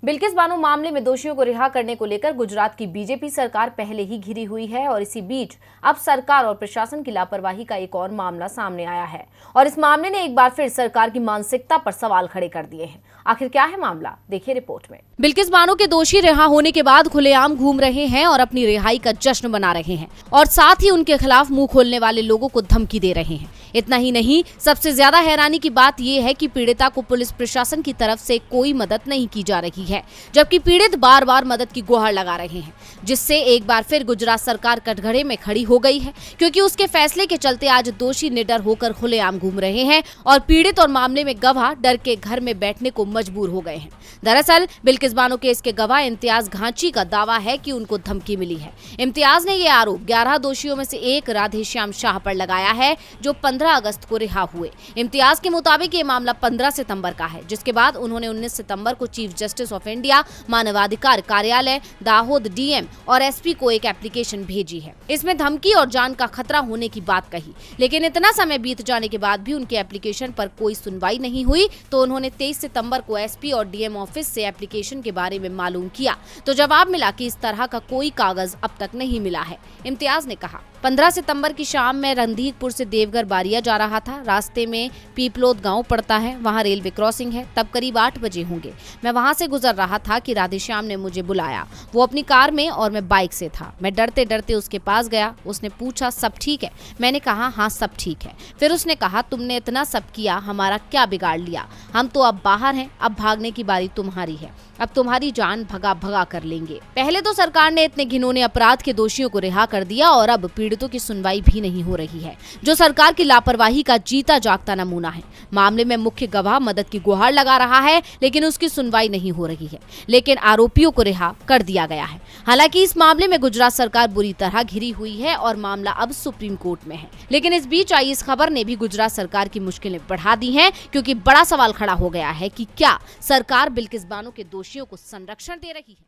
बिल्किस बानो मामले में दोषियों को रिहा करने को लेकर गुजरात की बीजेपी सरकार पहले ही घिरी हुई है और इसी बीच अब सरकार और प्रशासन की लापरवाही का एक और मामला सामने आया है और इस मामले ने एक बार फिर सरकार की मानसिकता पर सवाल खड़े कर दिए हैं। आखिर क्या है मामला, देखिए रिपोर्ट में। बिल्किस बानो के दोषी रिहा होने के बाद खुलेआम घूम रहे हैं और अपनी रिहाई का जश्न मना रहे हैं और साथ ही उनके खिलाफ मुंह खोलने वाले लोगों को धमकी दे रहे हैं। इतना ही नहीं, सबसे ज्यादा हैरानी की बात यह है कि पीड़िता को पुलिस प्रशासन की तरफ से कोई मदद नहीं की जा रही है, जबकि पीड़ित बार बार मदद की गुहार लगा रहे हैं, जिससे एक बार फिर गुजरात सरकार कटघरे में खड़ी हो गई है, क्योंकि उसके फैसले के चलते आज दोषी निडर होकर खुलेआम घूम रहे हैं और पीड़ित और मामले में गवाह डर के घर में बैठने को मजबूर हो गए हैं। दरअसल बिल्किस बानो केस के गवाह इम्तियाज घांची का दावा है कि उनको धमकी मिली है। इम्तियाज ने यह आरोप 11 दोषियों में से एक राधेश्याम शाह पर लगाया है, जो 15 अगस्त को रिहा हुए। इम्तियाज के मुताबिक ये मामला 15 सितंबर का है, जिसके बाद उन्होंने 19 सितंबर को चीफ जस्टिस ऑफ इंडिया, मानवाधिकार कार्यालय, दाहोद डीएम और एसपी को एक एप्लीकेशन भेजी है। इसमें धमकी और जान का खतरा होने की बात कही, लेकिन इतना समय बीत जाने के बाद भी उनके एप्लीकेशन पर कोई सुनवाई नहीं हुई। तो उन्होंने 23 सितंबर को एसपी और डीएम ऑफिस से एप्लीकेशन के बारे में मालूम किया, तो जवाब मिला कि इस तरह का कोई कागज अब तक नहीं मिला है। इम्तियाज ने कहा, 15 सितंबर की शाम में रणधीरपुर से देवघर बारिया जा रहा था। रास्ते में पीपलोद गांव पड़ता है, वहां रेलवे क्रॉसिंग है। तब करीब 8 बजे होंगे। मैं वहां से गुजर रहा था कि राधेश्याम ने मुझे बुलाया। वो अपनी कार में और मैं बाइक से था। मैं डरते डरते उसके पास गया। उसने पूछा, सब ठीक है? मैंने कहा, हाँ सब ठीक है। फिर उसने कहा, तुमने इतना सब किया, हमारा क्या बिगाड़ लिया? हम तो अब बाहर हैं, अब भागने की बारी तुम्हारी है। अब तुम्हारी जान भगा भगा कर लेंगे। पहले तो सरकार ने इतने घिनौने अपराध के दोषियों को रिहा कर दिया और अब पीड़ितों की सुनवाई भी नहीं हो रही है, जो सरकार की लापरवाही का जीता जागता नमूना है। मामले में मुख्य गवाह मदद की गुहार लगा रहा है, लेकिन उसकी सुनवाई नहीं हो रही है, लेकिन आरोपियों को रिहा कर दिया गया है। हालांकि इस मामले में गुजरात सरकार बुरी तरह घिरी हुई है और मामला अब सुप्रीम कोर्ट में है। लेकिन इस बीच आई इस खबर ने भी गुजरात सरकार की मुश्किलें बढ़ा दी हैं, क्योंकि बड़ा सवाल खड़ा हो गया है कि क्या सरकार बिल्किस बानो के दोषियों को संरक्षण दे रही है।